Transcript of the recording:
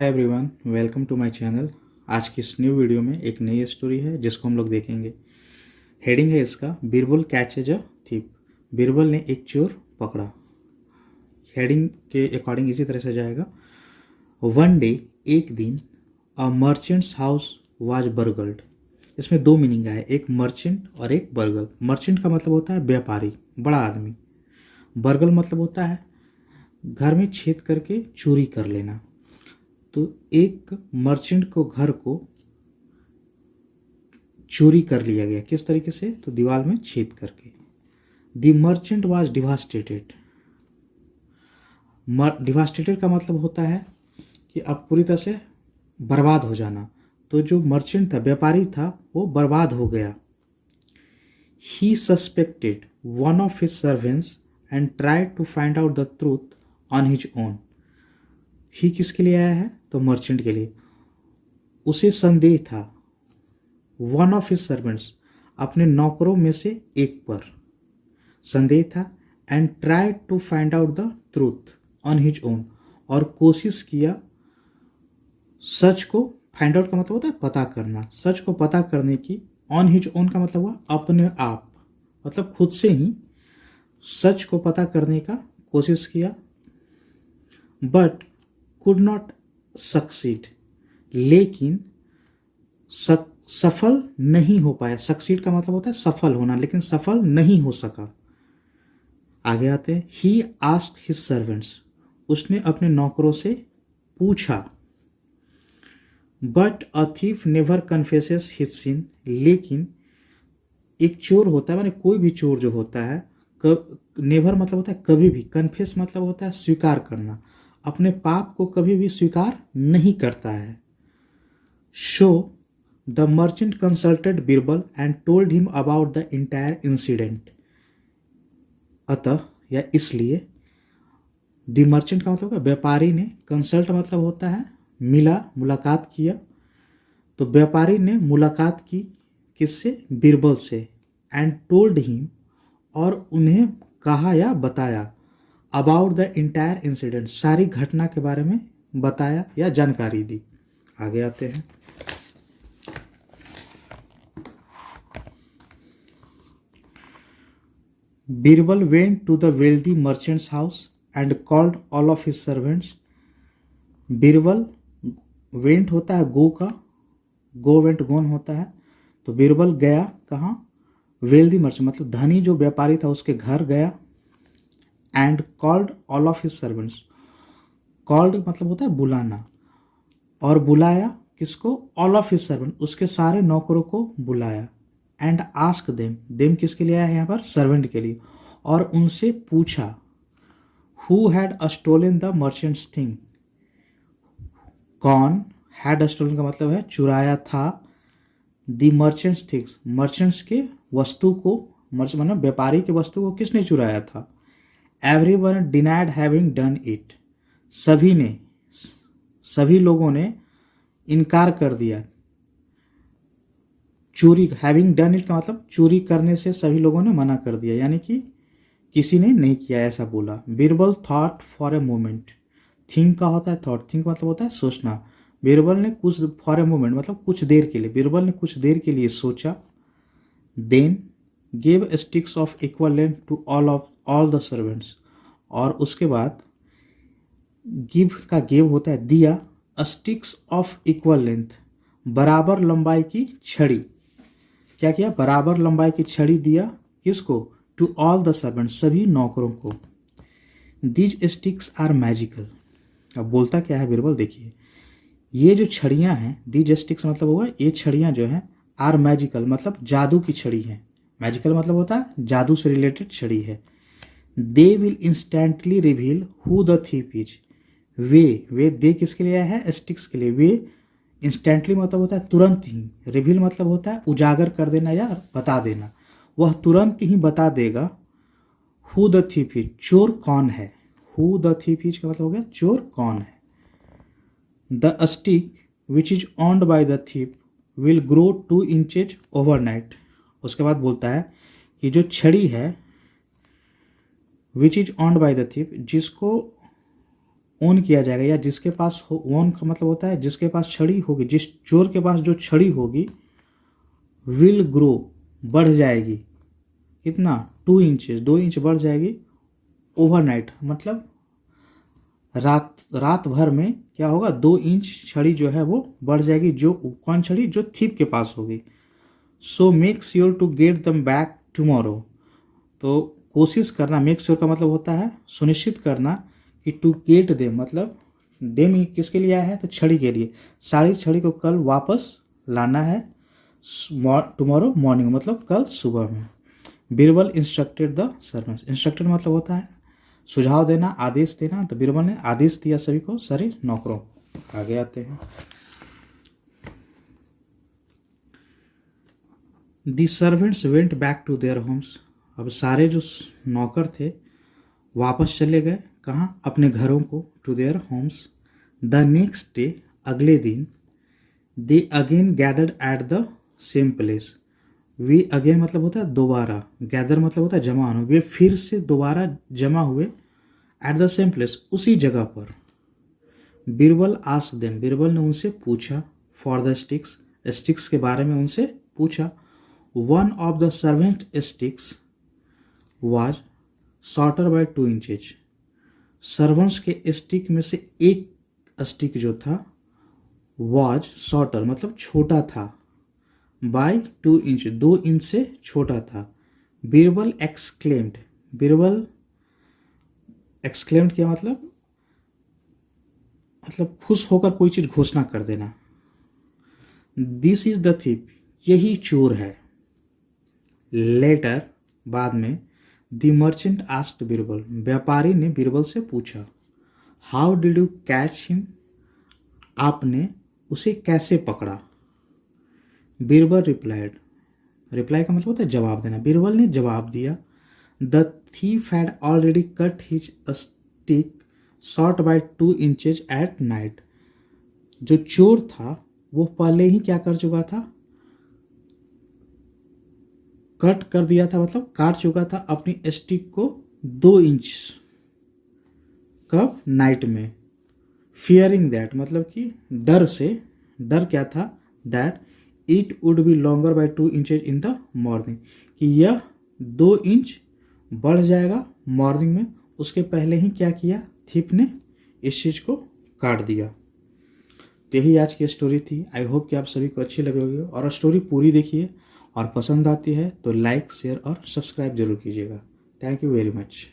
Hi everyone, welcome to my channel. आज की इस न्यू वीडियो में एक नई स्टोरी है जिसको हम लोग देखेंगे। हेडिंग है इसका Birbal catches a thief. Birbal ने एक चोर पकड़ा। हेडिंग के अकॉर्डिंग इसी तरह से जाएगा। वन डे, एक दिन, अ मर्चेंट्स हाउस वाज बर्गल्ड। इसमें दो मीनिंग है, एक मर्चेंट और एक बर्गल। मर्चेंट का मतलब होता है व्यापारी, बड़ा आदमी। बर्गल मतलब होता है घर में छेद करके चोरी कर लेना। तो एक मर्चेंट को घर को चोरी कर लिया गया। किस तरीके से? तो दीवार में छेद करके। The merchant was devastated. Devastated का मतलब होता है कि अब पूरी तरह से बर्बाद हो जाना। तो जो मर्चेंट था, व्यापारी था, वो बर्बाद हो गया। He suspected one of his servants and tried to find out the truth on his own. ही किसके लिए आया है? तो मर्चेंट के लिए। उसे संदेह था वन ऑफ हिज सर्वेंट्स, अपने नौकरों में से एक पर संदेह था। And tried to find out the truth on his own, और कोशिश किया सच को। फाइंड आउट का मतलब होता है पता करना, सच को पता करने की। ऑन हिज ओन का मतलब हुआ अपने आप, मतलब खुद से ही सच को पता करने का कोशिश किया। बट कुड नॉट सक्सीड, लेकिन सफल नहीं हो पाया। सक्सीड का मतलब होता है सफल होना, लेकिन सफल नहीं हो सका। आगे आते हैं। ही आस्क्ड हिज सर्वेंट्स, उसने अपने नौकरों से पूछा। But a thief never confesses his sin, लेकिन एक चोर होता है, माने कोई भी चोर जो होता है, नेवर मतलब होता है कभी भी, कन्फेस मतलब होता है स्वीकार करना, अपने पाप को कभी भी स्वीकार नहीं करता है। Show the merchant consulted Birbal and told him about the entire incident. अतः या इसलिए, द मर्चेंट का मतलब व्यापारी ने, कंसल्ट मतलब होता है मिला, मुलाकात किया। तो व्यापारी ने मुलाकात की किससे? बीरबल से। एंड टोल्ड हिम, और उन्हें कहा या बताया। अबाउट द इंटायर इंसिडेंट, सारी घटना के बारे में बताया या जानकारी दी। आगे आते हैं। Birbal went to the wealthy merchant's house and called all of his servants. Birbal, went होता है गो का, गो वेंट गोन होता है। तो बीरबल गया कहाँ? वेल्दी मर्चेंट मतलब धनी जो व्यापारी था उसके घर गया। And called all of his servants, called मतलब होता है बुलाना, और बुलाया किसको? ऑल ऑफ हिज सर्वेंट, उसके सारे नौकरों को बुलाया। एंड आस्क देम, देम किसके लिए आया है यहाँ पर? सर्वेंट के लिए। और उनसे पूछा who had stolen the merchant's thing, कौन? हैड स्टोलन का मतलब है चुराया था। द मर्चेंट्स थिंग्स, मर्चेंट्स के वस्तु को, मतलब व्यापारी के वस्तु को किसने चुराया था? Everyone denied having done it, सभी ने, सभी लोगों ने इनकार कर दिया। चोरी, हैविंग डन इट का मतलब चोरी करने से सभी लोगों ने मना कर दिया, यानी कि किसी ने नहीं किया, ऐसा बोला। Birbal thought for a moment, think का होता है थॉट, थिंक मतलब होता है सोचना। बीरबल ने कुछ, फॉर ए मोमेंट मतलब कुछ देर के लिए, बीरबल ने कुछ देर के लिए सोचा। Then gave sticks of equal length to all the servants, और उसके बाद गिव का गेव होता है दिया। स्टिक्स ऑफ इक्वल लेंथ, बराबर लंबाई की छड़ी। क्या किया? बराबर लंबाई की छड़ी दिया। किसको? टू ऑल द सर्वेंट, सभी नौकरों को। These sticks are magical. अब बोलता क्या है बीरबल, देखिए। ये जो छड़ियाँ हैं, दीज स्टिक्स मतलब होगा ये छड़ियाँ जो हैं, आर मैजिकल मतलब जादू की छड़ी है। मैजिकल मतलब होता है जादू से रिलेटेड छड़ी है। They will instantly reveal who the thief is. वे दे किसके लिए आया है? स्टिक्स के लिए। वे इंस्टेंटली मतलब होता है तुरंत ही, रिवील मतलब होता है उजागर कर देना या बता देना। वह तुरंत ही बता देगा हु द थीफ इज, चोर कौन है। हु द थीफ इज का मतलब हो गया चोर कौन है। The stick which is owned by the thief will grow 2 inches overnight. उसके बाद बोलता है कि जो छड़ी है, which is owned by the thief, जिसको ओन किया जाएगा, या जिसके पास हो, ओन का मतलब होता है जिसके पास छड़ी होगी, जिस चोर के पास जो छड़ी होगी, विल ग्रो बढ़ जाएगी, कितना 2 इंचेस 2 इंच बढ़ जाएगी, ओवरनाइट मतलब रात भर में क्या होगा, 2 इंच छड़ी जो है वो बढ़ जाएगी। जो कौन छड़ी, जो थीप के पास होगी। So make sure to get them back tomorrow, तो कोशिश करना, मेक श्योर का मतलब होता है सुनिश्चित करना, कि टू गेट देम मतलब देम किसके लिए आया है, तो छड़ी के लिए, सारी छड़ी को कल वापस लाना है, टुमारो मॉर्निंग मतलब कल सुबह में। Birbal instructed the servants, instructed मतलब होता है सुझाव देना, आदेश देना, तो बीरबल ने आदेश दिया सभी को, सारे नौकरों। आगे आते हैं। The servants went back to their homes, अब सारे जो नौकर थे वापस चले गए, कहाँ, अपने घरों को, to their homes. The next day, अगले दिन, they again gathered at the same place, वे अगेन मतलब होता है दोबारा, गैदर मतलब होता है जमा होना, वे फिर से दोबारा जमा हुए, एट द सेम प्लेस उसी जगह पर। बीरबल आस्क्ड देम, बीरबल ने उनसे पूछा, फॉर द स्टिक्स, स्टिक्स के बारे में उनसे पूछा। One of the servant sticks was shorter by 2 inches, servants के स्टिक में से एक स्टिक जो था, वाज शॉर्टर मतलब छोटा था, बाय 2 इंच 2 इंच से छोटा था। बीरबल एक्सक्लेम्ड, बीरबल एक्सक्लेम्ड किया मतलब खुश होकर कोई चीज घोषणा कर देना। दिस इज द थीप, यही चोर है। लेटर, बाद में, द मर्चेंट आस्क्ड बीरबल, व्यापारी ने बीरबल से पूछा, how did you catch him, आपने उसे कैसे पकड़ा। बीरबल रिप्लाइड, रिप्लाई का मतलब होता है जवाब देना, बीरबल ने जवाब दिया, the thief had already cut his stick short by 2 inches at night, जो चोर था वो पहले ही क्या कर चुका था, कट कर दिया था मतलब काट चुका था अपनी स्टिक को 2 इंच, कब, नाइट में। फियरिंग दैट मतलब कि डर से, डर क्या था, that it would be longer by 2 inches in the morning, कि यह 2 इंच बढ़ जाएगा मॉर्निंग में, उसके पहले ही क्या किया, थीप ने इस चीज़ को काट दिया। तो यही आज की स्टोरी थी। आई होप कि आप सभी को अच्छी लगी होगी, और स्टोरी पूरी देखिए, और पसंद आती है तो लाइक, शेयर और सब्सक्राइब जरूर कीजिएगा। Thank you very much.